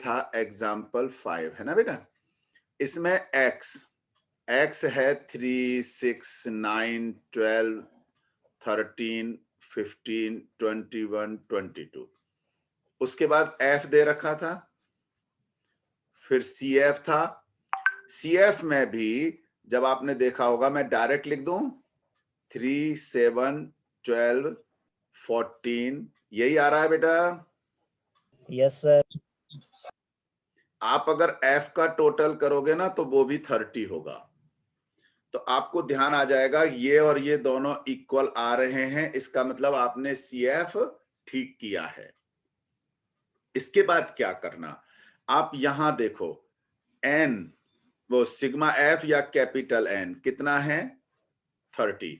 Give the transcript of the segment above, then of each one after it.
था एग्जाम्पल 5, है ना बेटा। इसमें x है 3, 6, 9, 12, 13, 15, 21, 22। उसके बाद f दे रखा था, फिर CF था। CF में भी जब आपने देखा होगा, मैं डायरेक्ट लिख दूं 3, 7, 12, 14, यही आ रहा है बेटा। Yes sir. आप अगर f का टोटल करोगे ना तो वो भी 30 होगा। तो आपको ध्यान आ जाएगा ये और ये दोनों इक्वल आ रहे हैं, इसका मतलब आपने CF ठीक किया है। इसके बाद क्या करना, आप यहां देखो n, वो सिग्मा f या कैपिटल N कितना है 30।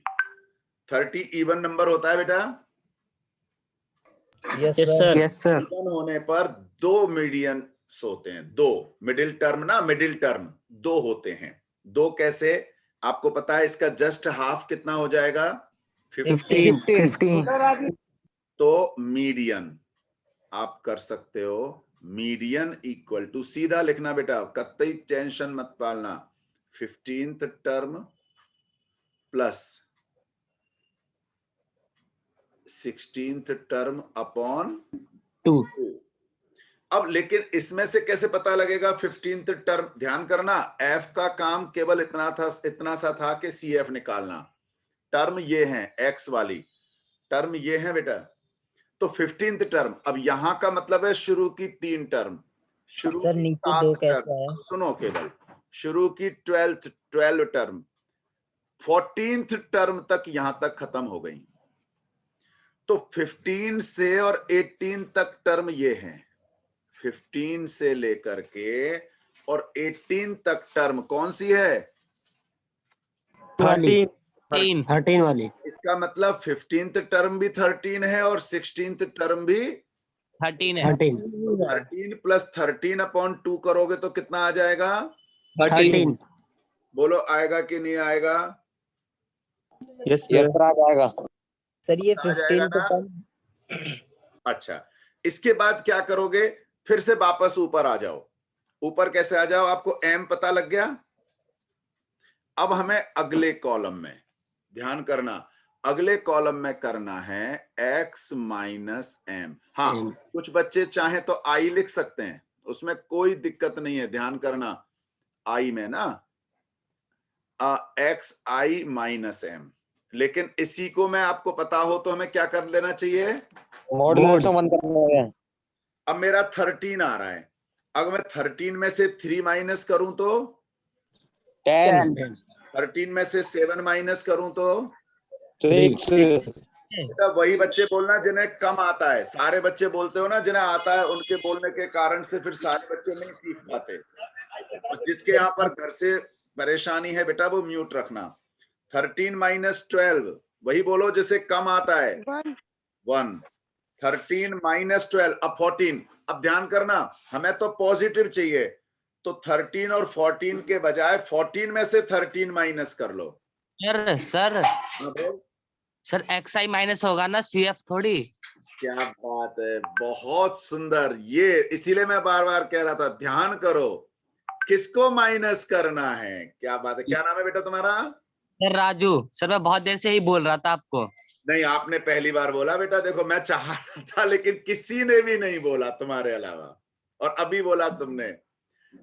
30 इवन नंबर होता है बेटा। Yes sir. Yes sir. Even होने पर दो मीडियन होते हैं, दो मिडिल टर्म ना, मिडिल टर्म दो होते हैं। दो कैसे, आपको पता है इसका जस्ट हाफ कितना हो जाएगा 15। तो मीडियन आप कर सकते हो, मीडियन इक्वल टू सीधा लिखना बेटा, कतई टेंशन मत पालना, 15th term plus 16th term upon 2। अब लेकिन इसमें से कैसे पता लगेगा 15th टर्म, ध्यान करना f का काम केवल इतना सा था कि CF निकालना। टर्म ये है, x वाली टर्म ये है बेटा। तो 15th टर्म, अब यहां का मतलब है शुरू की 3 टर्म, शुरू सर की नीचे 7 दो टर्म, कैसा है? सुनो केवल शुरू की 12 टर्म, 14th टर्म तक यहां तक खत्म हो गई। तो 15 से और 18 तक टर्म ये है, 15 से लेकर के और 18 तक टर्म कौन सी है 13 वाली। इसका मतलब 15th टर्म भी 13 है और 16th टर्म भी 13 है। 13 प्लस 13 अपॉन 2 करोगे तो कितना आ जाएगा 13। बोलो आएगा कि नहीं आएगा। यस सर, आ जाएगा। सर ये आ जाएगा 15 तो ना? कम। अच्छा, इसके बाद क्या करोगे, फिर से वापस ऊपर आ जाओ। ऊपर कैसे आ जाओ, आपको m पता लग गया। अब हमें अगले कॉलम में ध्यान करना, अगले कॉलम में करना है x माइनस m। हाँ, कुछ बच्चे चाहे तो i लिख सकते हैं, उसमें कोई दिक्कत नहीं है। ध्यान करना i में ना xi माइनस m, लेकिन इसी को मैं आपको पता हो तो हमें क्या कर लेना चाहिए, अब मेरा 13 आ रहा है, अगर मैं 13 में से 3 माइनस करूं तो 10, 13 में से 7 माइनस करूं तो 6। बेटा वही बच्चे बोलना जिन्हें कम आता है। सारे बच्चे बोलते हो ना जिन्हें आता है, उनके बोलने के कारण से फिर सारे बच्चे नहीं सीख पाते। और जिसके यहाँ पर घर से परेशानी है बेटा वो म्यूट रखना। 13 माइनस 12 वही बोलो जिसे कम आता है 1। 13 माइनस 12 अब 14। अब ध्यान करना हमें तो पॉजिटिव चाहिए, तो 13 और 14 के बजाय 14 में से 13 माइनस कर लो। सर XI माइनस होगा ना, CF थोड़ी। क्या बात है, बहुत सुंदर। ये इसीलिए मैं बार बार कह रहा था ध्यान करो किसको माइनस करना है। क्या बात है, क्या नाम है बेटा तुम्हारा? सर राजू। सर मैं बहुत देर से ही बोल रहा था आपको। नहीं, आपने पहली बार बोला बेटा। देखो मैं चाह रहा था लेकिन किसी ने भी नहीं बोला तुम्हारे अलावा, और अभी बोला तुमने।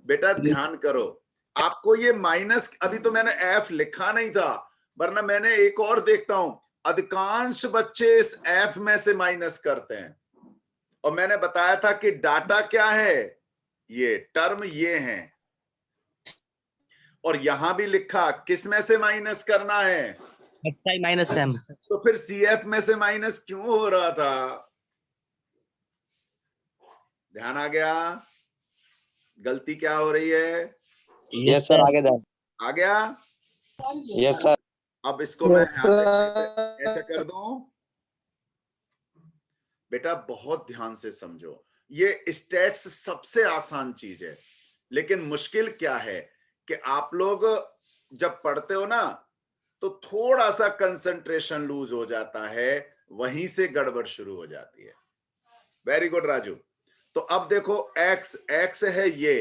बेटा ध्यान करो, आपको ये माइनस, अभी तो मैंने एफ लिखा नहीं था, वरना मैंने एक और देखता हूं अधिकांश बच्चे इस एफ में से माइनस करते हैं। और मैंने बताया था कि डाटा क्या है, ये टर्म ये है, और यहां भी लिखा किस में से माइनस करना है, XI माइनस M। तो फिर CF में से माइनस क्यों हो रहा था? ध्यान आ गया गलती क्या हो रही है? यस सर, आगे जाओ। आ गया? Yes sir. अब इसको मैं ऐसे कर दूं। बेटा बहुत ध्यान से समझो, ये स्टैट्स सबसे आसान चीज है, लेकिन मुश्किल क्या है कि आप लोग जब पढ़ते हो ना तो थोड़ा सा कंसंट्रेशन लूज हो जाता है, वहीं से गड़बड़ शुरू हो जाती है। Very good Raju. तो अब देखो x, x है ये,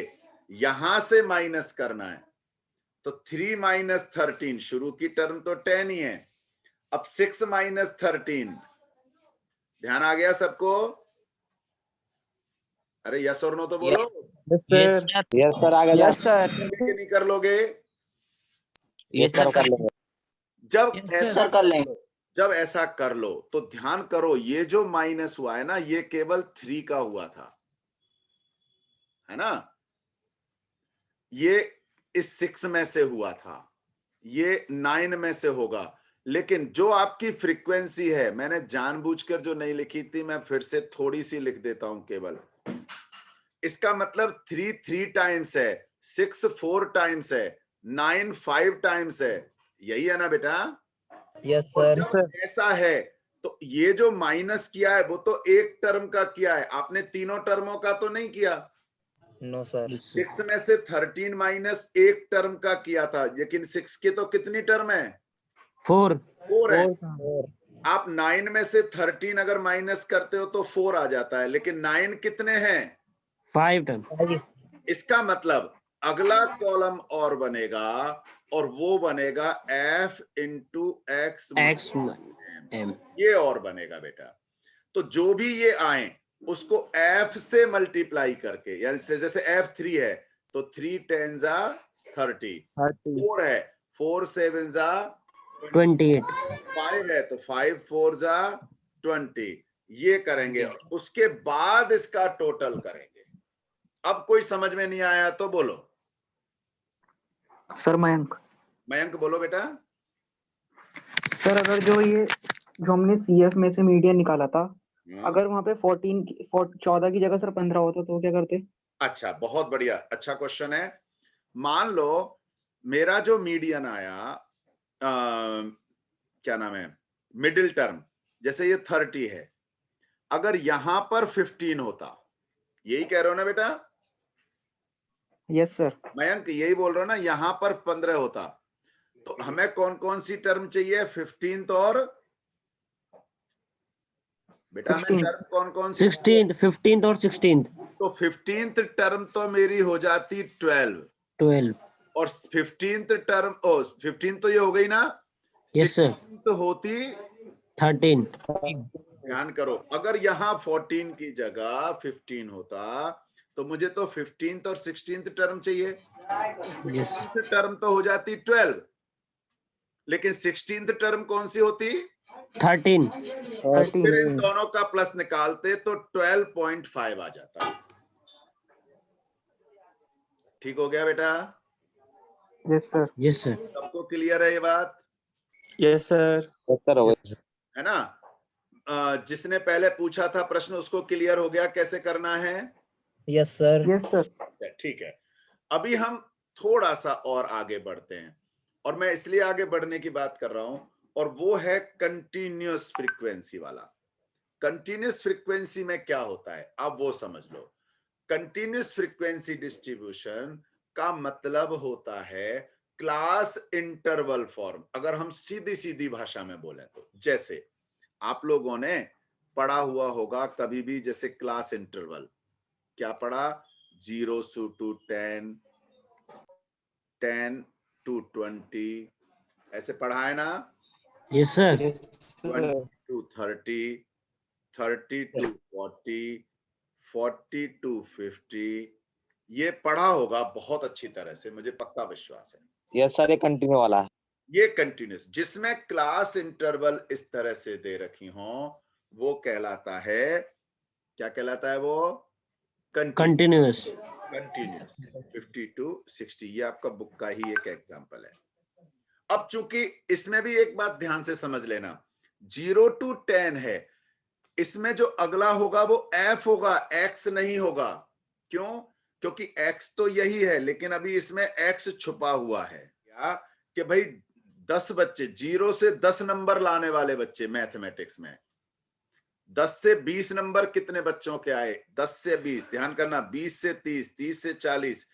यहां से माइनस करना है, तो 3 माइनस 13, शुरू की टर्म तो 10 ही है। अब 6 माइनस 13, ध्यान आ गया सबको? अरे यस और नो तो बोलो। Yes yes sir. Sir. Yes sir, आ गया यस सर। कि नहीं कर लोगे? यस सर कर लेंगे। जब Yes, ऐसा सर, कर लेंगे। जब ऐसा कर लो तो ध्यान करो, ये जो माइनस हुआ है ना, ये केवल 3 का हुआ था, है ना? ये इस 6 में से हुआ था, ये 9 में से होगा। लेकिन जो आपकी फ्रीक्वेंसी है, मैंने जानबूझकर जो नहीं लिखी थी, मैं फिर से थोड़ी सी लिख देता हूं केवल। इसका मतलब 3 3 टाइम्स है, 6 4 टाइम्स है, 9 5 टाइम्स है, यही है ना बेटा? यस और सर। जब ऐसा है तो ये जो माइनस किया है वो तो एक टर्म का किया है, आपने तीनों टर्मों का तो नहीं किया। No sir. 6 में से 13 माइनस एक टर्म का किया था, लेकिन 6 के तो कितनी टर्म है? 4 4 है। 4। आप 9 में से 13 अगर माइनस करते हो तो 4 आ जाता है, लेकिन 9 कितने हैं? 5 टर्म। इसका मतलब अगला कॉलम और बनेगा, और वो बनेगा f into x X m, M। ये और बनेगा बेटा। तो जो भी ये आए उसको f से मल्टीप्लाई करके, यानी जैसे f3 है तो 3 10 जा 30, 4 है 4 7 जा 28। 5 है तो 5 4 जा 20, ये करेंगे, उसके बाद इसका टोटल करेंगे। अब कोई समझ में नहीं आया तो बोलो। सर मयंक, मयंक बोलो बेटा। सर अगर जो हमने सीएफ में से मीडियन निकाला था, अगर वहां पे 14 की जगह सर 15 होता तो क्या करते? अच्छा, बहुत बढ़िया, अच्छा क्वेश्चन है। मान लो मेरा जो मीडियन आया, क्या नाम है, मिडिल टर्म, जैसे ये 30 है, अगर यहां पर 15 होता, यही कह रहे हो ना बेटा? Yes sir. मयंक यही बोल रहे हो ना, यहां पर 15 होता, तो हमें कौन कौन सी टर्म चाहिए? 15th और बेटा हमें 16th। टर्म कौन कौन सी? 16th 15th और 16th। तो 15th टर्म तो मेरी हो जाती 12। और 15th टर्म, ओ 15th तो ये हो गई ना, यस सर। 16th होती, 13। ध्यान करो, अगर यहाँ 14 की जगह 15 होता तो मुझे तो 15th और 16th टर्म चाहिए। यस। 15th टर्म तो हो जाती 12, लेकिन 16th टर्म कौन सी होती? 13। फिर इन दोनों का प्लस निकालते तो 12.5 आ जाता। ठीक हो गया बेटा? Yes sir. Yes sir. सबको क्लियर है ये बात? Yes sir. यस सर, हो गया। है ना? जिसने पहले पूछा था प्रश्न उसको क्लियर हो गया कैसे करना है? Yes sir. Yes sir. ठीक है, अभी हम थोड़ा सा और आगे बढ़ते हैं, और मैं इसलिए आगे बढ़ने की बात कर रहा हूं, और वो है कंटिन्यूअस फ्रीक्वेंसी वाला। कंटिन्यूअस फ्रीक्वेंसी में क्या होता है अब वो समझ लो। कंटिन्यूअस फ्रीक्वेंसी डिस्ट्रीब्यूशन का मतलब होता है क्लास इंटरवल फॉर्म। अगर हम सीधी सीधी भाषा में बोले तो, जैसे आप लोगों ने पढ़ा हुआ होगा कभी भी, जैसे क्लास इंटरवल, क्या पढ़ा? 0 to 10, 10 to 20, ऐसे पढ़ा है ना? Yes sir. 20 to 30, 30 to 40, 40 to 50, ये पढ़ा होगा बहुत अच्छी तरह से, मुझे पक्का विश्वास है। यस सर, ये कंटिन्यू वाला है। ये कंटिन्यूस, जिसमें क्लास इंटरवल इस तरह से दे रखी हो, वो कहलाता है, क्या कहलाता है वो? कंटिन्यूअस। कंटिन्यूस। 50 to 60, ये आपका बुक का ही एक एग्जांपल है। अब चूंकि इसमें भी एक बात ध्यान से समझ लेना, 0 to 10 है, इसमें जो अगला होगा वो f होगा, x नहीं होगा। क्यों? क्योंकि x तो यही है, लेकिन अभी इसमें x छुपा हुआ है। क्या कि भाई 10 बच्चे, 0 से 10 नंबर लाने वाले बच्चे मैथमेटिक्स में, 10 से 20 नंबर कितने बच्चों के आए? 10 से 20, ध्यान करना, 20 से 30, 30 से 40,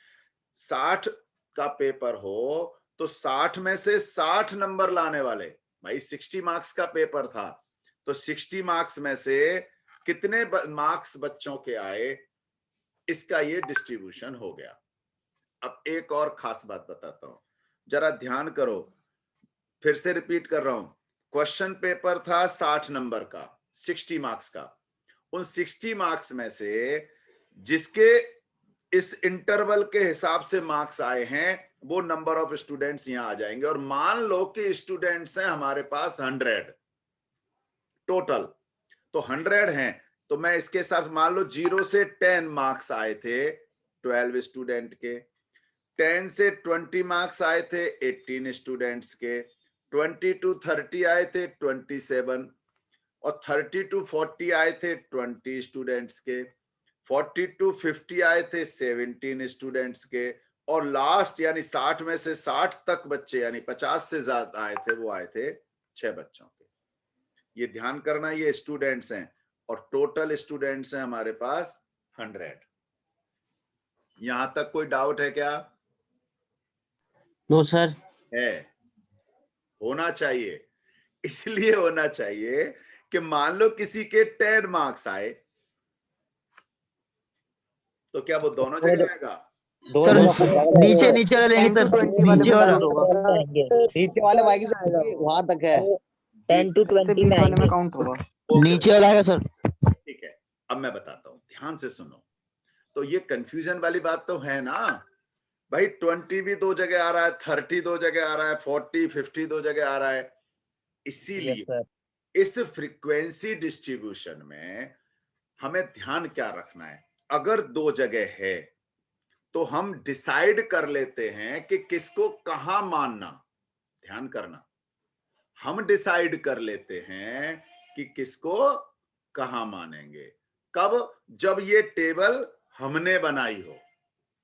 60 का पेपर हो तो 60 में से 60 नंबर लाने वाले, भाई 60 मार्क्स का पेपर था, तो 60 मार्क्स में से कितने मार्क्स बच्चों के आए? इसका ये डिस्ट्रीब्यूशन हो गया। अब एक और खास बात बताता हूं, जरा ध्यान करो, फिर से रिपीट कर रहा हूं। क्वेश्चन पेपर था 60 नंबर का, 60 मार्क्स का। उन 60 मार्क्स में से जिसके इस इंटरवल के हिसाब से मार्क्स आए हैं, वो नंबर ऑफ स्टूडेंट्स यहां आ जाएंगे। और मान लो कि स्टूडेंट्स हैं हमारे पास 100 टोटल, तो 100 हैं, तो मैं इसके साथ मान लो 0 से 10 मार्क्स आए थे 12 स्टूडेंट के, 10 से 20 मार्क्स आए थे 18 स्टूडेंट्स के, 20 to 30 आए थे 27, और 30 to 40 आए थे 20 स्टूडेंट्स के, 40 to 50 आए थे 17 स्टूडेंट्स के, और लास्ट यानी 60 में से 60 तक बच्चे यानी 50 से ज्यादा आए थे, वो आए थे 6 बच्चों के। ये ध्यान करना, ये स्टूडेंट्स हैं, और टोटल स्टूडेंट्स हैं हमारे पास 100। यहां तक कोई डाउट है क्या? No sir. है, होना चाहिए। इसलिए होना चाहिए कि मान लो किसी के 10 मार्क्स आए, तो क्या वो दोनों जगह आएगा? सर नीचे नीचे वाले लेंगे 10 सर, to 20 वाले नीचे में वाला काउंट होगा, नीचे वाले माइक वहां तक है। 10 to से 20 बीच में वाले में आएंगे। काउंट होगा। नीचे वाला आएगा सर। ठीक है, अब मैं बताता हूं, ध्यान से सुनो। तो ये कंफ्यूजन वाली बात तो है ना भाई, 20 भी 2 जगह आ रहा है, 30 2 जगह आ रहा है, 40 50 2 जगह आ रहा है। यस इसीलिए सर। इस फ्रीक्वेंसी डिस्ट्रीब्यूशन में हमें ध्यान क्या रखना है, अगर 2 जगह है तो हम डिसाइड कर लेते हैं कि किसको कहां मानना। ध्यान करना, हम डिसाइड कर लेते हैं कि किसको कहां मानेंगे। कब? जब ये टेबल हमने बनाई हो।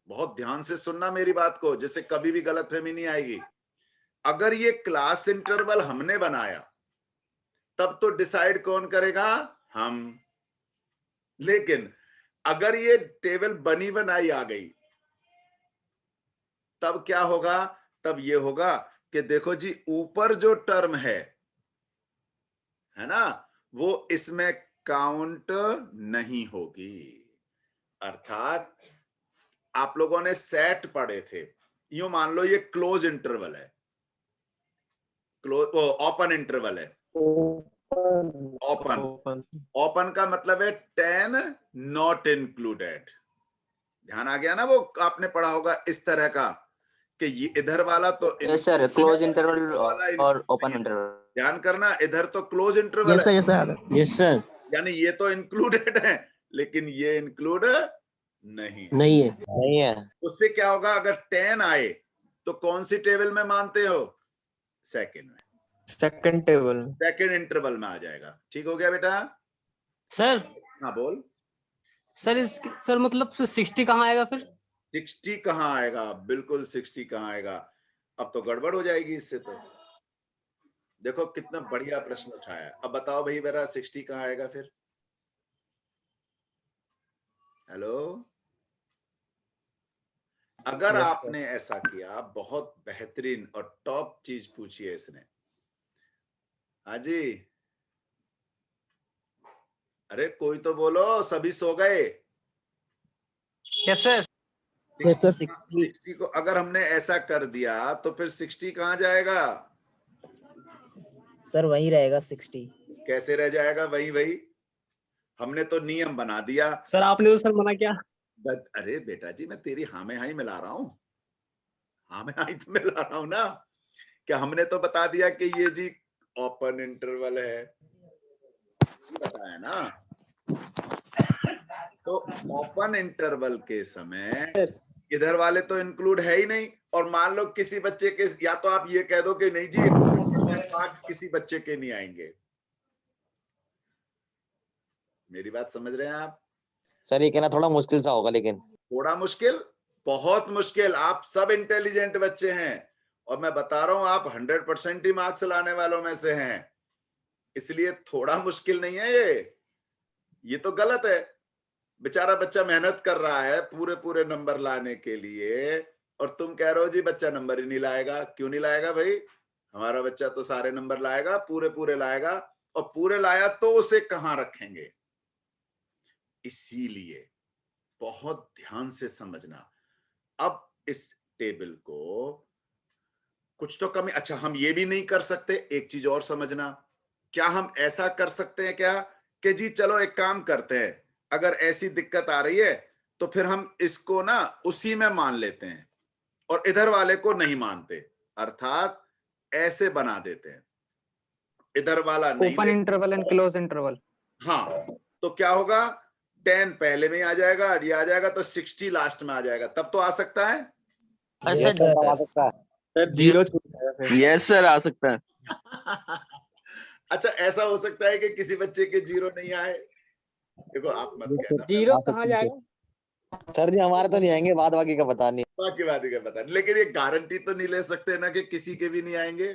बहुत ध्यान से सुनना मेरी बात को, जिससे कभी भी गलतफहमी नहीं आएगी। अगर ये क्लास इंटरवल हमने बनाया, तब तो डिसाइड कौन करेगा? हम। लेकिन अगर ये टेबल बनी बनाई आ गई, तब क्या होगा? तब ये होगा कि देखो जी, ऊपर जो टर्म है ना, वो इसमें काउंट नहीं होगी। अर्थात आप लोगों ने सेट पढ़े थे, यूं मान लो ये क्लोज इंटरवल है, ओपन इंटरवल है। ओपन, ओपन का मतलब है 10 नॉट इंक्लूडेड। ध्यान आ गया ना? वो आपने पढ़ा होगा इस तरह का कि ये इधर वाला तो यस सर, क्लोज इंटरवल और ओपन नहीं। इंटरवल। ध्यान करना, इधर तो क्लोज इंटरवल यस सर, है, यस सर, यस सर। यानी ये तो इंक्लूडेड है, लेकिन ये इंक्लूड नहीं है। नहीं है। नहीं है। उससे क्या होगा? अगर 10 आए तो कौन सी टेबल में मानते हो? सेकंड में, सेकंड टेबल। सेकंड इंटरवल में आ जाएगा। ठीक हो गया बेटा? सर हाँ बोल। सर इसके सर मतलब 60 कहाँ आएगा फिर? 60 कहाँ आएगा? बिल्कुल 60 कहाँ आएगा? अब तो गड़बड़ हो जाएगी इससे। तो देखो कितना बढ़िया प्रश्न उठाया। अब बताओ भाई मेरा 60 कहाँ आएगा फिर? हेलो, अगर Yes, आपने ऐसा किया, बहुत बेहतरीन और टॉप चीज पूछी है इसने। हाँ जी, अरे कोई तो बोलो, सभी सो गए। Yes sir. Yes sir. 60 को अगर हमने ऐसा कर दिया तो फिर 60 कहाँ जाएगा? सर वही रहेगा 60। कैसे रह जाएगा? वही वही, हमने तो नियम बना दिया। सर आपने तो सर मना किया। अरे बेटा जी, मैं तेरी हाँ में हाँ ही मिला रहा हूँ, हाँ में हाँ ही तो मिला रहा हूँ ना। क्या हमने तो बता दिया कि ये जी ओपन इंटरवल है, बताया ना। तो ओपन इंटरवल के समय इधर वाले तो इंक्लूड है ही नहीं। और मान लो किसी बच्चे के, या तो आप ये कह दो कि नहीं जी 100% मार्क्स किसी बच्चे के नहीं आएंगे। मेरी बात समझ रहे हैं आप? सर ये कहना थोड़ा मुश्किल सा होगा, लेकिन थोड़ा मुश्किल, बहुत मुश्किल। आप सब इंटेलिजेंट बच्चे हैं, और मैं बता रहा हूं आप 100% ही मार्क्स लाने वालों में से हैं, इसलिए थोड़ा मुश्किल नहीं है ये तो गलत है। बेचारा बच्चा मेहनत कर रहा है पूरे पूरे नंबर लाने के लिए, और तुम कह रहे हो जी बच्चा नंबर ही नहीं लाएगा। क्यों नहीं लाएगा भाई? हमारा बच्चा तो सारे नंबर लाएगा, पूरे पूरे लाएगा। और पूरे लाया तो उसे कहां रखेंगे? इसीलिए बहुत ध्यान से समझना। अब इस टेबल को कुछ तो कमी, अच्छा हम ये भी नहीं कर सकते, एक चीज और समझना, क्या हम ऐसा कर सकते हैं क्या कि जी चलो एक काम करते हैं, अगर ऐसी दिक्कत आ रही है तो फिर हम इसको ना उसी में मान लेते हैं और इधर वाले को नहीं मानते, अर्थात ऐसे बना देते हैं, इधर वाला नहीं ओपन ले। Interval and close interval. हाँ, तो क्या होगा, 10 पहले में आ जाएगा, ये आ जाएगा तो 60 लास्ट में आ जाएगा, तब तो आ सकता है। और यस सर सर, आ सकता है। सर जीरो छूट जाएगा फिर। यस सर, आ सकता है। अच्छा, ऐसा हो सकता है कि किसी बच्चे के जीरो नहीं आए? देखो आप मत कहना, जीरो कहाँ जाएगा? सर जी हमारे तो नहीं आएंगे, बाद बाकी का पता नहीं। बाकी बात ही क्या पता, लेकिन ये गारंटी तो नहीं ले सकते ना कि किसी के भी नहीं आएंगे।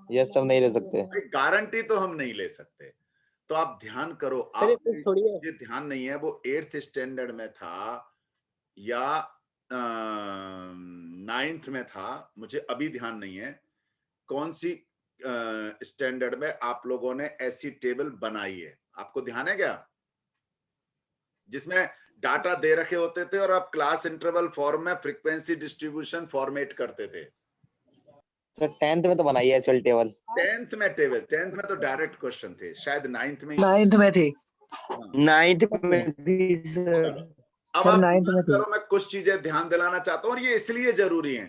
यस सब नहीं ले सकते। गारंटी तो हम नहीं ले सकते। तो आप ध्यान करो, सर आप ये छोड़िए। ये ध्यान नहीं है वो 8th स्टैंडर्ड में था या 9th में था, मुझे अभी ध्यान नहीं है कौन सी स्टैंडर्ड में आप लोगों ने ऐसी टेबल बनाई है, आपको ध्यान है क्या, जिसमें डाटा दे रखे होते थे और आप क्लास इंटरवल फॉर्म में फ्रीक्वेंसी डिस्ट्रीब्यूशन फॉर्मेट करते थे। सर 10th में तो बनाई है एसएल टेबल। 10th में टेबल, 10th में तो डायरेक्ट क्वेश्चन थे, शायद 9th में। 9th में थी। हाँ। 9th में थी सर। अब सर आप 9th में ध्यान थी। करो, मैं कुछ चीजें ध्यान दिलाना चाहता हूँ और ये इसलिए जरूरी है,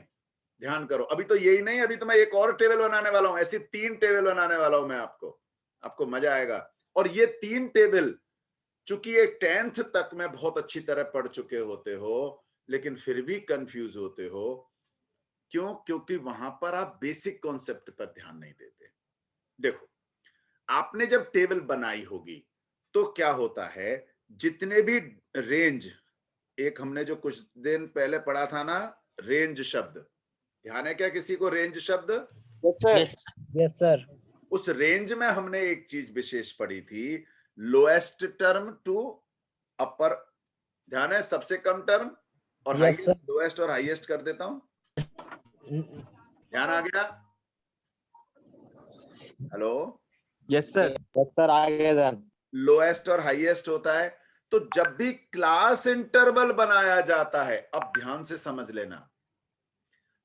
ध्यान करो। अभी तो यही नहीं, अभी तो मैं एक और टेबल बनाने वाला हूँ, ऐसी 3 टेबल बनाने वाला हूं मैं, आपको मजा आएगा। और ये 3 टेबल, चूंकि ये 10th तक में बहुत अच्छी तरह पढ़ चुके होते हो लेकिन फिर भी कंफ्यूज होते हो, क्यों? क्योंकि वहां पर आप बेसिक कॉन्सेप्ट पर ध्यान नहीं देते। देखो, आपने जब टेबल बनाई होगी तो क्या होता है, जितने भी रेंज, एक हमने जो कुछ दिन पहले पढ़ा था ना, रेंज शब्द, ध्यान है क्या किसी को रेंज शब्द? Yes sir. Yes sir. उस रेंज में हमने एक चीज विशेष पढ़ी थी, लोएस्ट टर्म टू अपर, ध्यान है, सबसे कम टर्म और Yes, हाईएस्ट, sir. लोएस्ट और हाईएस्ट कर देता हूं, ध्यान आ गया? Hello, yes sir. Yes sir आगे सर। लोएस्ट और हाईएस्ट होता है। तो जब भी क्लास इंटरवल बनाया जाता है, अब ध्यान से समझ लेना,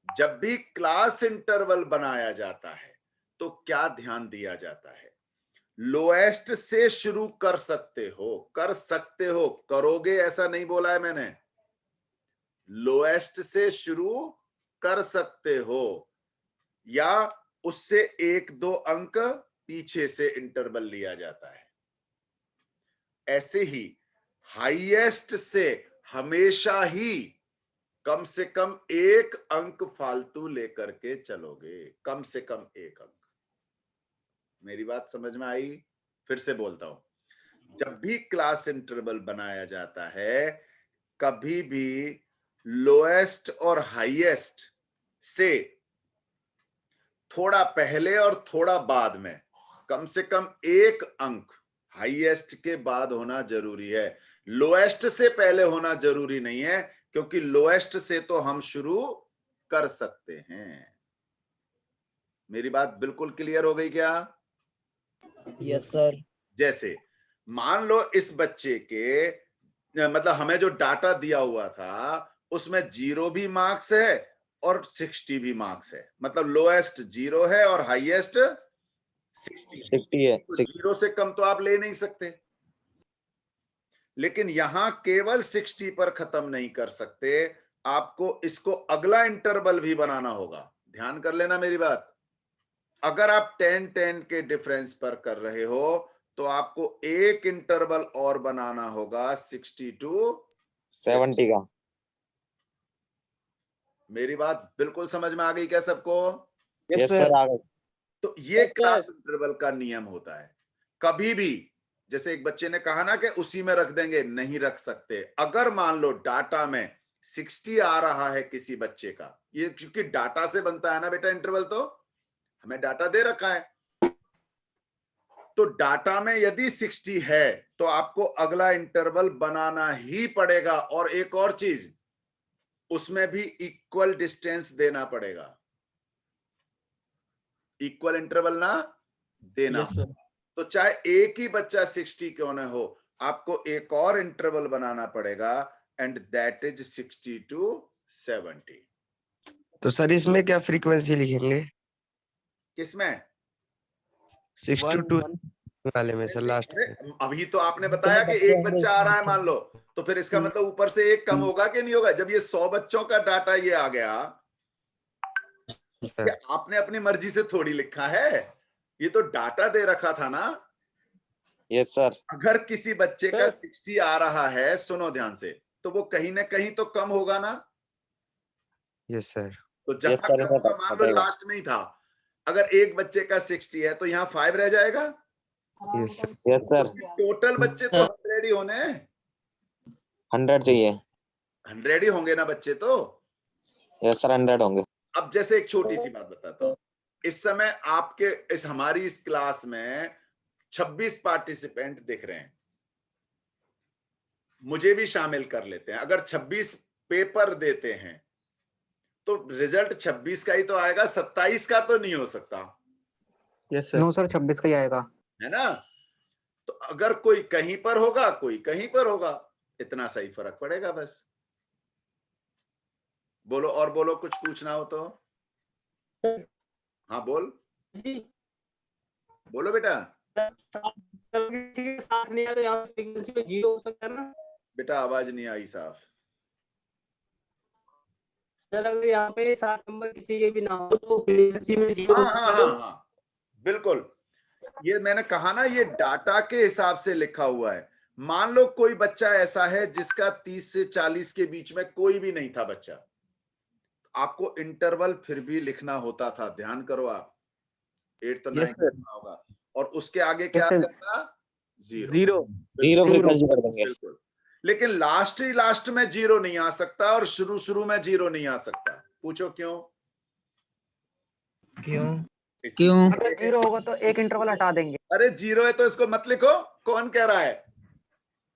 जब भी क्लास इंटरवल बनाया जाता है तो क्या ध्यान दिया जाता है, लोएस्ट से शुरू कर सकते हो, करोगे ऐसा नहीं बोला है मैंने, लोएस्ट से शुरू कर सकते हो या उससे 1-2 अंक पीछे से इंटरवल लिया जाता है। ऐसे ही हाईएस्ट से हमेशा ही कम से कम 1 अंक फालतू लेकर के चलोगे, कम से कम 1 अंक। मेरी बात समझ में आई? फिर से बोलता हूं, जब भी क्लास इंटरवल बनाया जाता है, कभी भी लोएस्ट और हाईएस्ट से थोड़ा पहले और थोड़ा बाद में कम से कम 1 अंक हाईएस्ट के बाद होना जरूरी है, लोएस्ट से पहले होना जरूरी नहीं है, क्योंकि लोएस्ट से तो हम शुरू कर सकते हैं। मेरी बात बिल्कुल क्लियर हो गई क्या? Yes sir. जैसे मान लो इस बच्चे के, मतलब हमें जो डाटा दिया हुआ था उसमें 0 भी मार्क्स है और 60 भी मार्क्स है, मतलब लोएस्ट 0 है और हाईएस्ट 60 है। तो 0 से कम तो आप ले नहीं सकते, लेकिन यहां केवल 60 पर खत्म नहीं कर सकते, आपको इसको अगला इंटरवल भी बनाना होगा। ध्यान कर लेना मेरी बात, अगर आप 10-10 के डिफरेंस पर कर रहे हो तो आपको एक इंटरवल और बनाना होगा 60 to 70 का। मेरी बात बिल्कुल समझ में आ गई क्या सबको? यस सर आगे। तो ये क्लास इंटरवल का नियम होता है। कभी भी, जैसे एक बच्चे ने कहा ना कि उसी में रख देंगे, नहीं रख सकते। अगर मान लो डाटा में 60 आ रहा है किसी बच्चे का, ये क्योंकि डाटा से बनता है ना बेटा इंटरवल, तो हमें डाटा दे रखा है, तो डाटा में यदि 60 है तो आपको अगला इंटरवल बनाना ही पड़ेगा। और एक और चीज, उसमें भी इक्वल डिस्टेंस देना पड़ेगा, इक्वल इंटरवल ना देना। Yes sir. तो चाहे एक ही बच्चा 60 क्यों ना हो, आपको एक और इंटरवल बनाना पड़ेगा एंड दैट इज 60 to 70। तो सर इसमें क्या फ्रीक्वेंसी लिखेंगे? किसमें? 6 to 2 वाले में सर, लास्ट अरे में। अभी तो आपने बताया कि एक बच्चा आ रहा है मान लो, तो फिर इसका मतलब ऊपर से एक कम होगा कि नहीं होगा? जब ये 100 बच्चों का डाटा ये आ गया, ये आपने अपनी मर्जी से थोड़ी लिखा है, ये तो डाटा दे रखा था ना। Yes sir. अगर किसी बच्चे का 60 आ रहा है, सुनो ध्यान से, तो वो कहीं ना कहीं तो कम होगा ना। Yes sir. तो जहां Yes, sir, कम होगा, मान लो बताएगा। लास्ट में ही था, अगर एक बच्चे का 60 है तो यहाँ 5 रह जाएगा। Yes sir. Yes sir. Total बच्चे तो 100 ही होने हैं। 100 चाहिए। 100 ही होंगे ना बच्चे तो। यस सर 100 होंगे। अब जैसे एक छोटी सी बात बताता हूँ, इस समय आपके हमारी इस क्लास में 26 पार्टिसिपेंट दिख रहे हैं, मुझे भी शामिल कर लेते हैं। अगर 26 पेपर देते हैं तो रिजल्ट 26 का ही तो आएगा, 27 का तो नहीं हो सकता। Yes sir. नो सर 26 का ही आएगा। है ना? तो अगर कोई कहीं पर होगा, कोई कहीं पर होगा, इतना सही फर्क पड़ेगा बस। बोलो और बोलो, कुछ पूछना हो तो। हाँ बोल, बोलो बेटा। बेटा आवाज नहीं आई साफ। सर अगर यहाँ पे 60 नंबर किसी के भी ना हो तो फ्रीक्वेंसी में 0 हाँ हाँ हाँ हाँ बिल्कुल, ये मैंने कहा ना, ये डाटा के हिसाब से लिखा हुआ है। मान लो कोई बच्चा ऐसा है जिसका 30 से 40 के बीच में कोई भी नहीं था बच्चा, आपको इंटरवल फिर भी लिखना होता था। ध्यान करो आप, 8 तो 9 होगा, और उसके आगे क्या आ जाता? 0 फ्रीक्वेंसी कर देंगे। बिल्कुल। लेकिन लास्ट ही लास्ट में 0 नहीं आ सकता और शुरू शुरू में 0 नहीं आ सकता। पूछो क्यों? क्यों? अगर 0 होगा तो एक इंटरवल हटा देंगे। अरे 0 है तो इसको मत लिखो, कौन कह रहा है?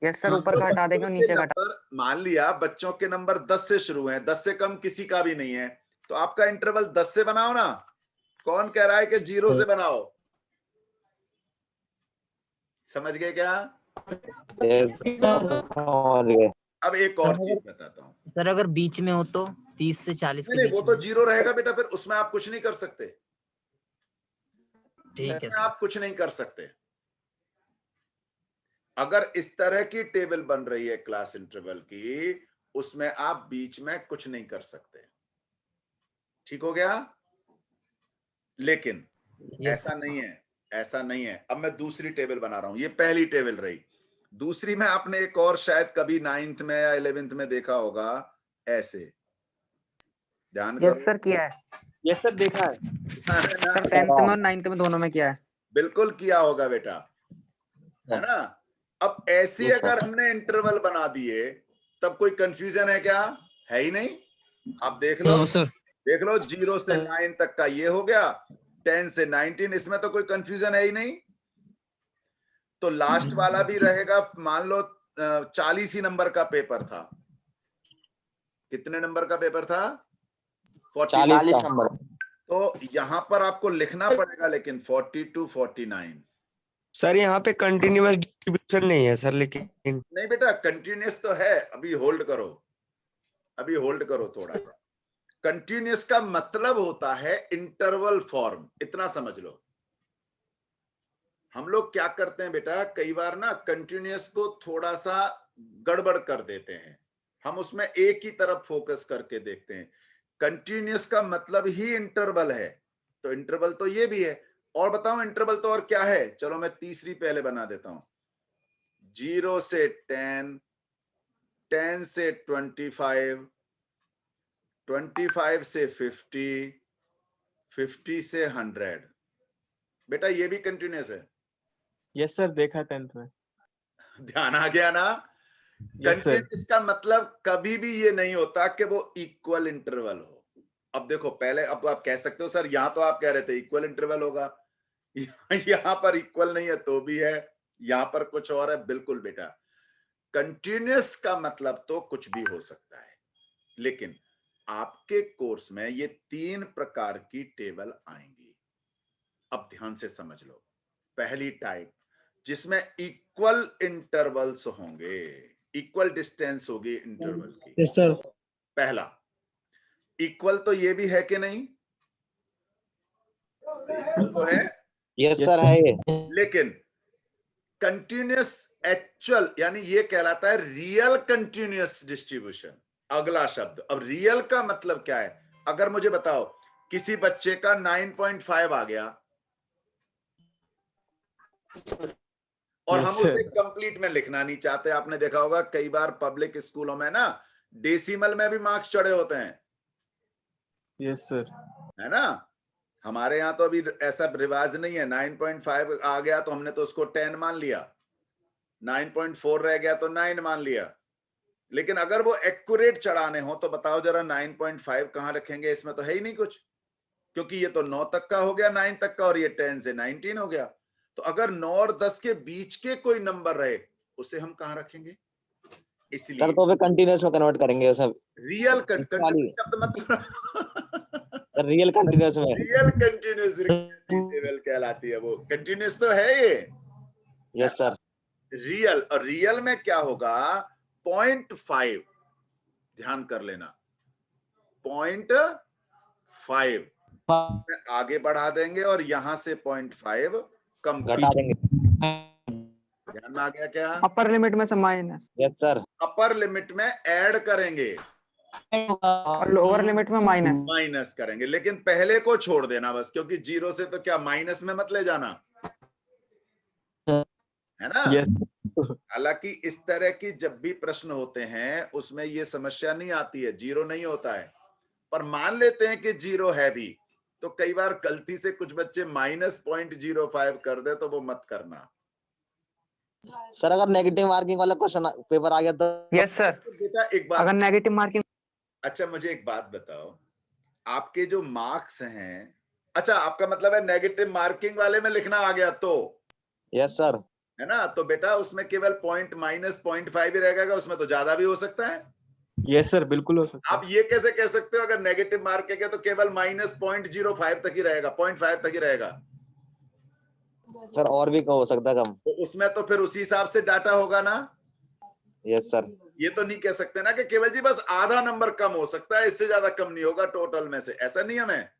यस सर, ऊपर का हटा देंगे और नीचे का हटा। मान लिया बच्चों के नंबर 10 से शुरू हैं, 10 से कम किसी का भी नहीं है, तो आपका इंटरवल 10 से बनाओ ना। कौन कह रहा है कि 0 से बनाओ? समझ गए क्या? यस समझ गए। अब एक और चीज बताता हूँ। सर अगर बीच में हो तो 30 से 40 के नहीं, बीच वो तो में। 0 रहेगा बेटा, फिर उसमें आप कुछ नहीं कर सकते। ठीक है उसमें सर। आप कुछ नहीं कर सकते। अगर इस तरह की टेबल बन रही है क्लास इंटरवल की, उसमें आप बीच में कुछ नहीं कर सकते। ठीक हो गया? लेकिन ऐसा नहीं है, ऐसा नहीं है। अब मैं दूसरी टेबल बना रहा हूं, ये पहली टेबल रही। दूसरी में आपने एक और शायद कभी 9th में या 11th में देखा होगा, ऐसे। ध्यान करो। यस सर किया है। यस सर देखा है। सर 10th में और 9th में दोनों में किया है। बिल्कुल किया होगा बेटा, है ना? अब ऐसी Yes, sir. अगर हमने इंटरवल बना दिए, तब कोई कंफ्यूजन है क्या? है ही नहीं। आप देख लो, देख लो, 0 से 9 तक का ये हो गया, 10 से 19, इसमें तो कोई कंफ्यूजन है ही नहीं। तो लास्ट वाला भी रहेगा। मान लो 40 ही नंबर का पेपर था। कितने नंबर का पेपर था? 40 नंबर। तो यहां पर आपको लिखना पड़ेगा लेकिन 40 to 49। सर यहाँ पे कंटिन्यूअस डिस्ट्रीब्यूशन नहीं है सर, लेकिन नहीं बेटा, कंटिन्यूअस तो है। अभी होल्ड करो, अभी होल्ड करो थोड़ा सा। कंटिन्यूअस का मतलब होता है इंटरवल फॉर्म, इतना समझ लो। हम लोग क्या करते हैं बेटा, कई बार ना कंटिन्यूअस को थोड़ा सा गड़बड़ कर देते हैं। हम उसमें एक ही तरफ फोकस करके देखते हैं। कंटिन्यूअस का मतलब ही इंटरवल है, तो इंटरवल तो ये भी है। और बताओ इंटरवल तो और क्या है? चलो मैं तीसरी पहले बना देता हूं। 0 से 10, 10 से 25, 25 से 50, 50 से 100। बेटा ये भी कंटिन्यूअस है। यस सर देखा 10th में। ध्यान आ गया ना? Yes sir. कंटिन्यूअस का मतलब कभी भी ये नहीं होता कि वो इक्वल इंटरवल हो। अब देखो, पहले अब आप कह सकते हो सर यहां तो आप कह रहे थे इक्वल इंटरवल होगा, यहां पर इक्वल नहीं है तो भी है, यहां पर कुछ और है। बिल्कुल बेटा, कंटिन्यूअस का मतलब तो कुछ भी हो सकता है, लेकिन आपके कोर्स में ये 3 प्रकार की टेबल आएंगी। अब ध्यान से समझ लो। पहली टाइप जिसमें इक्वल इंटरवल्स होंगे, इक्वल डिस्टेंस होगी इंटरवल की। Yes sir. पहला इक्वल तो ये भी है कि नहीं? इक्वल तो है, यस सर है ये। लेकिन कंटिन्यूअस एक्चुअल यानी ये कहलाता है रियल कंटिन्यूअस डिस्ट्रीब्यूशन। अगला शब्द, अब रियल का मतलब क्या है? अगर मुझे बताओ किसी बच्चे का 9.5 आ गया और हम उसे कंप्लीट में लिखना नहीं चाहते, आपने देखा होगा कई बार पब्लिक स्कूलों में ना डेसिमल में भी मार्क्स चढ़े होते हैं। Yes sir. है ना? हमारे यहाँ तो अभी ऐसा रिवाज नहीं है। 9.5 आ गया तो हमने तो उसको 10 मान लिया, 9.4 रह गया तो 9 मान लिया। लेकिन अगर वो एक्यूरेट चढ़ाने हो तो बताओ जरा 9.5 कहां रखेंगे? इसमें तो है ही नहीं कुछ, क्योंकि ये तो 9 तक का हो गया, 9 तक का, और ये 10 से 19 हो गया। तो अगर 9 और 10 के बीच के कोई नंबर रहे उसे हम कहां रखेंगे? इसलिए सर तो फिर कंटिन्यूअस में कन्वर्ट करेंगे उसे। रियल कंटिन्यूअस शब्द मतलब सर रियल कंटिन्यूअस में। रियल कंटिन्यूअस टेबल कहलाती है वो। कंटिन्यूअस तो है ये। Yes sir. रियल, और रियल में क्या होगा? 0.5 ध्यान कर लेना, 0.5 आगे बढ़ा देंगे और यहां से 0.5 कम घटा देंगे। ध्यान में आ गया क्या? अपर लिमिट में से minus. Yes sir. Upper limit में ऐड करेंगे और लोअर लिमिट में माइनस। माइनस करेंगे, लेकिन पहले को छोड़ देना बस, क्योंकि 0 से तो क्या माइनस में मत ले जाना, है ना? यस। हालांकि इस तरह की जब भी प्रश्न होते हैं उसमें ये समस्या नहीं आती है, 0 नहीं होता है। पर मान लेते हैं कि 0 है भी, तो कई बार गलती से कुछ बच्चे -0.05 कर दे तो वो मत करना। सर अगर नेगेटिव मार्किंग वाला क्वेश्चन पेपर आ गया तो? Yes sir. बेटा एक बात, अगर नेगेटिव मार्किंग। अच्छा मुझे एक बात बताओ, आपके जो मार्क्स हैं, अच्छा आपका मतलब है नेगेटिव मार्किंग वाले में लिखना आ गया तो? Yes sir. है ना? तो बेटा उसमें केवल -0.5 ही रहेगा, उसमें तो ज्यादा भी हो सकता है। यस सर बिल्कुल हो सकता है। आप ये कैसे कह सकते हो अगर नेगेटिव मार्किंग है तो केवल -0.05 तक ही रहेगा, 0.5 तक ही रहेगा? सर और भी हो सकता है कम। तो उसमें तो फिर उसी हिसाब से डाटा होगा ना। Yes sir. ये तो नहीं कह सकते ना कि केवल जी बस आधा नंबर कम हो सकता है, इससे ज्यादा कम नहीं होगा टोटल में से, ऐसा नियम है।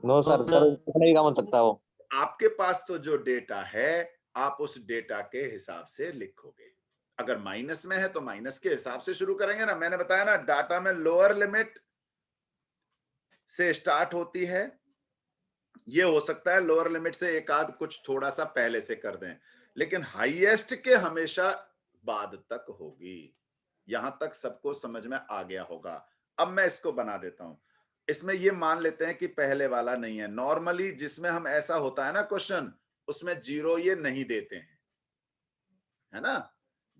नो सर, सर उतना भी कम हो सकता है वो। आपके पास तो जो डेटा है आप उस डेटा के हिसाब से लिखोगे। अगर माइनस में है तो माइनस के हिसाब से शुरू करेंगे ना। मैंने बताया ना, डाटा में लोअर लिमिट से स्टार्ट होती है, ये हो सकता है लोअर लिमिट से एक आध कुछ थोड़ा सा पहले से कर दें, लेकिन हाईएस्ट के हमेशा बाद तक होगी। यहां तक सबको समझ में आ गया होगा। अब मैं इसको बना देता हूं। इसमें ये मान लेते हैं कि पहले वाला नहीं है। नॉर्मली जिसमें हम ऐसा होता है ना क्वेश्चन, उसमें 0 ये नहीं देते हैं, है ना?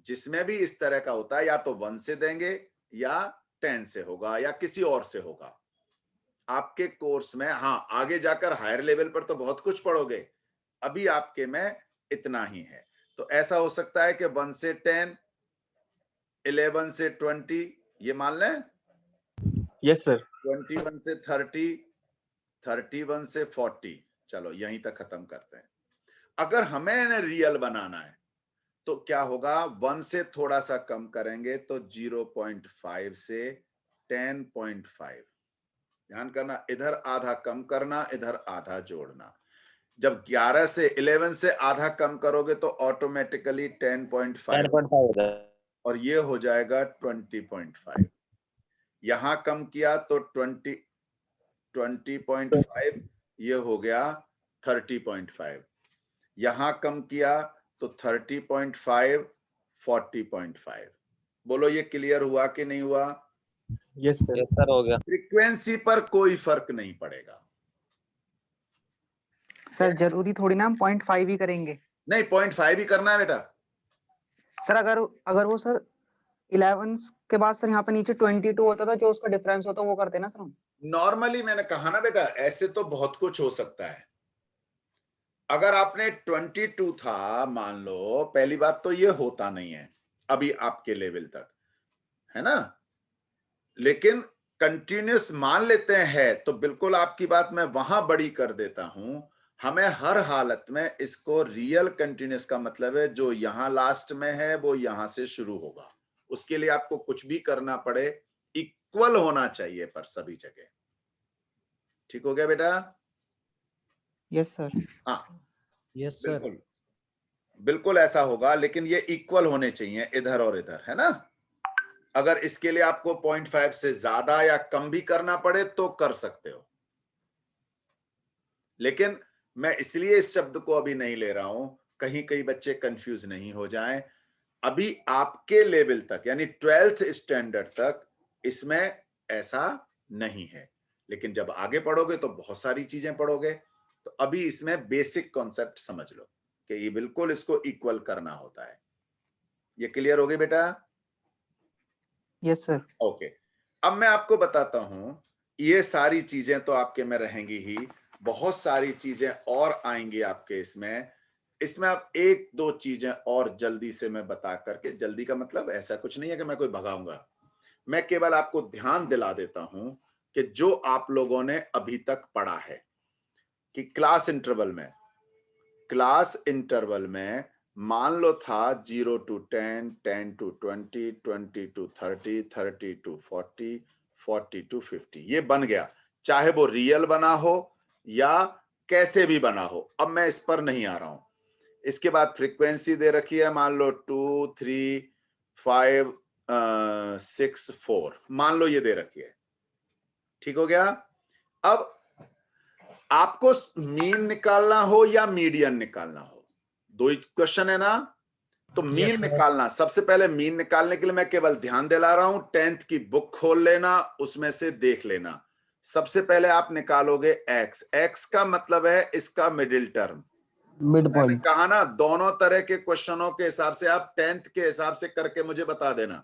जिसमें भी इस तरह का होता है या तो 1 से देंगे या 10 से होगा या किसी और से होगा। आपके कोर्स में हाँ आगे जाकर हायर लेवल पर तो बहुत कुछ पढ़ोगे, अभी आपके में इतना ही है। तो ऐसा हो सकता है कि 1 से 10, 11 से 20, ये मान लें। Yes sir. 21 से 30, 31 से 40। चलो यहीं तक खत्म करते हैं। अगर हमें रियल बनाना है तो क्या होगा? 1 से थोड़ा सा कम करेंगे तो 0.5 से 10.5। ध्यान करना, इधर आधा कम करना, इधर आधा जोड़ना। जब 11 से 11 से आधा कम करोगे तो ऑटोमेटिकली 10.5 और ये हो जाएगा 20.5। यहां कम किया तो 20.5, ये हो गया 30.5। यहां कम किया तो 30.5, 40.5। बोलो ये क्लियर हुआ कि नहीं हुआ? Yes sir. यस सर हो गया। फ्रीक्वेंसी पर कोई फर्क नहीं पड़ेगा। सर जरूरी थोड़ी ना हम 0.5 ही करेंगे। नहीं, 0.5 ही करना है बेटा। सर अगर वो सर 11 के बाद सर यहाँ पे नीचे 22 होता था, जो उसका डिफरेंस होता वो करते ना सर हम। नॉर्मली मैंने कहा ना बेटा, ऐसे तो बहुत कुछ हो सकता है। अगर आपने 22 था मान लो, पहली बात तो ये होता नहीं है अभी आपके लेवल तक, है ना? लेकिन कंटिन्यूस मान लेते हैं तो बिल्कुल आपकी बात मैं वहां बड़ी कर देता हूं। हमें हर हालत में इसको रियल कंटिन्यूस का मतलब है जो यहां लास्ट में है वो यहां से शुरू होगा। उसके लिए आपको कुछ भी करना पड़े, इक्वल होना चाहिए पर सभी जगह। ठीक हो गया बेटा? Yes sir. हाँ यस बिल्कुल बिल्कुल ऐसा होगा, लेकिन ये इक्वल होने चाहिए इधर और इधर, है ना? अगर इसके लिए आपको 0.5 से ज्यादा या कम भी करना पड़े तो कर सकते हो, लेकिन मैं इसलिए इस शब्द को अभी नहीं ले रहा हूं, कहीं कई बच्चे कंफ्यूज नहीं हो जाएं। अभी आपके लेवल तक यानी 12th स्टैंडर्ड तक इसमें ऐसा नहीं है, लेकिन जब आगे पढ़ोगे तो बहुत सारी चीजें पढ़ोगे। तो अभी इसमें बेसिक कॉन्सेप्ट समझ लो कि ये बिल्कुल इसको इक्वल करना होता है। ये क्लियर हो गई बेटा? Yes sir. ओके, अब मैं आपको बताता हूं, ये सारी चीजें तो आपके में रहेंगी ही, बहुत सारी चीजें और आएंगी आपके इसमें आप एक दो चीजें और जल्दी से मैं बता करके, जल्दी का मतलब ऐसा कुछ नहीं है कि मैं कोई भगाऊंगा, मैं केवल आपको ध्यान दिला देता हूं कि जो आप लोगों ने अभी तक पढ़ा है कि क्लास इंटरवल में मान लो था 0 to 10, 10 to 20, 20 to 30, 30 to 40, 40 to 50, ये बन गया, चाहे वो रियल बना हो या कैसे भी बना हो। अब मैं इस पर नहीं आ रहा हूं। इसके बाद फ्रीक्वेंसी दे रखी है, मान लो 2, 3, 5, 6, 4, मान लो ये दे रखी है। ठीक हो गया? अब आपको मीन निकालना हो या मीडियन निकालना हो, दो ही क्वेश्चन है ना? तो मीन निकालना, सबसे पहले मीन निकालने के लिए मैं केवल ध्यान दिला रहा हूं, 10th की बुक खोल लेना, उसमें से देख लेना। सबसे पहले आप निकालोगे x, x का मतलब है इसका मिडिल टर्म, मिड मैंने कहा ना दोनों तरह के क्वेश्चनों के हिसाब से आप 10th के हिसाब से करके मुझे बता देना।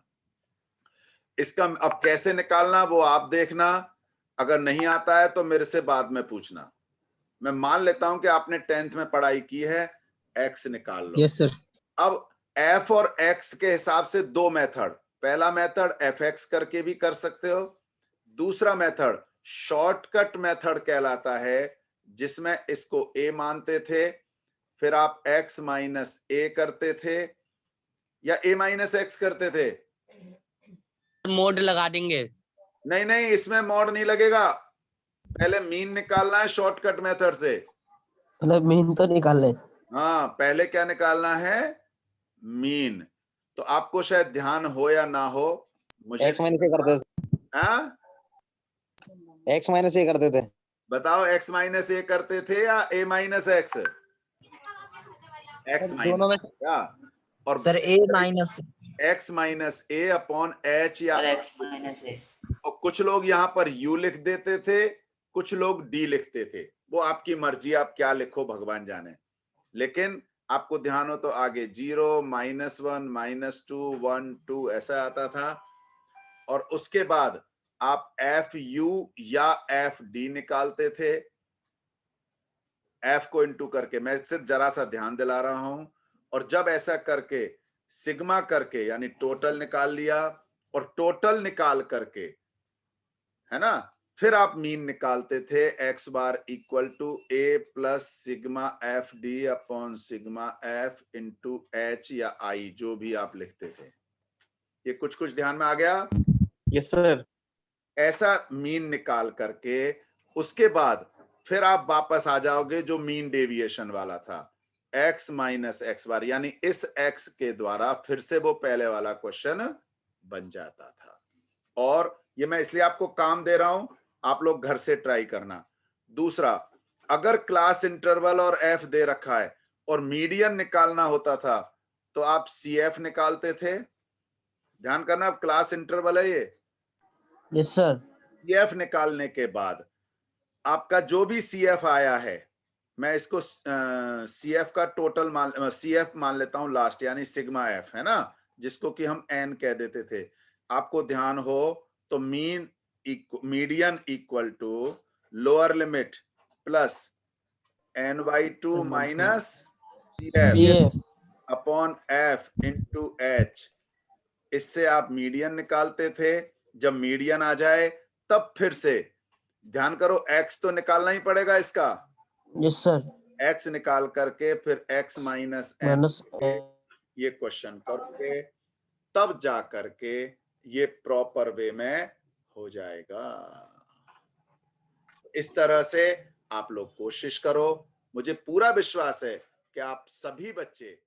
इसका अब कैसे निकालना वो आप देखना, अगर नहीं आता है तो मेरे से बाद में पूछना। मैं मान लेता हूं कि आपने 10th में पढ़ाई की है, x निकाल लो। Yes sir. अब f और x के हिसाब से दो मेथड, पहला मेथड fx करके भी कर सकते हो, दूसरा मेथड शॉर्टकट मेथड कहलाता है, जिसमें इसको a मानते थे, फिर आप x माइनस a करते थे या a माइनस x करते थे। मोड लगा देंगे। नहीं नहीं, इसमें मोड नहीं लगेगा, पहले मीन निकालना है शॉर्टकट मेथड से। मतलब मीन तो निकाल ले। हाँ, पहले क्या निकालना है? मीन। तो आपको शायद ध्यान हो या ना हो, मुझे एक्स माइनस ए करते थे। हाँ? एक्स माइनस ए करते थे। बताओ, x माइनस ए करते थे या a माइनस एक्स? x दोनों में माइनस क्या? और सर ए माइनस x माइनस ए अपॉन h या और कुछ लोग यहाँ पर u लिख देते थे, कुछ लोग d लिखते थे, वो आपकी मर्जी, आप क्या लिखो भगवान जाने। लेकिन आपको ध्यान हो तो आगे 0, -1, -2, 1, 2 ऐसा आता था, और उसके बाद आप FU या FD निकालते थे, F को इंटू करके। मैं सिर्फ जरा सा ध्यान दिला रहा हूं। और जब ऐसा करके सिग्मा करके यानी टोटल निकाल लिया, और टोटल निकाल करके, है ना, फिर आप मीन निकालते थे, x bar equal to a plus sigma FD upon sigma F into h या I, जो भी आप लिखते थे। ये कुछ कुछ ध्यान में आ गया? Yes sir. ऐसा मीन निकाल करके उसके बाद फिर आप वापस आ जाओगे जो मीन डेविएशन वाला था, x माइनस एक्स बार, यानी इस x के द्वारा फिर से वो पहले वाला क्वेश्चन बन जाता था। और ये मैं इसलिए आपको काम दे रहा हूं, आप लोग घर से ट्राई करना। दूसरा, अगर क्लास इंटरवल और f दे रखा है और मीडियन निकालना होता था तो आप CF निकालते थे। ध्यान करना, अब क्लास इंटरवल है ये। Yes sir. CF निकालने के बाद आपका जो भी CF आया है, मैं इसको CF का टोटल CF मान लेता हूं लास्ट, यानी सिग्मा F, है ना, जिसको कि हम n कह देते थे। आपको ध्यान हो तो median equal to lower limit plus n/2 minus CF upon F into H। इससे आप मीडियन निकालते थे। जब मीडियन आ जाए तब फिर से ध्यान करो, x तो निकालना ही पड़ेगा इसका। Yes sir. x निकाल करके फिर x माइनस n माइनस ये क्वेश्चन करोगे, तब जा करके ये प्रॉपर वे में हो जाएगा। इस तरह से आप लोग कोशिश करो। मुझे पूरा विश्वास है कि आप सभी बच्चे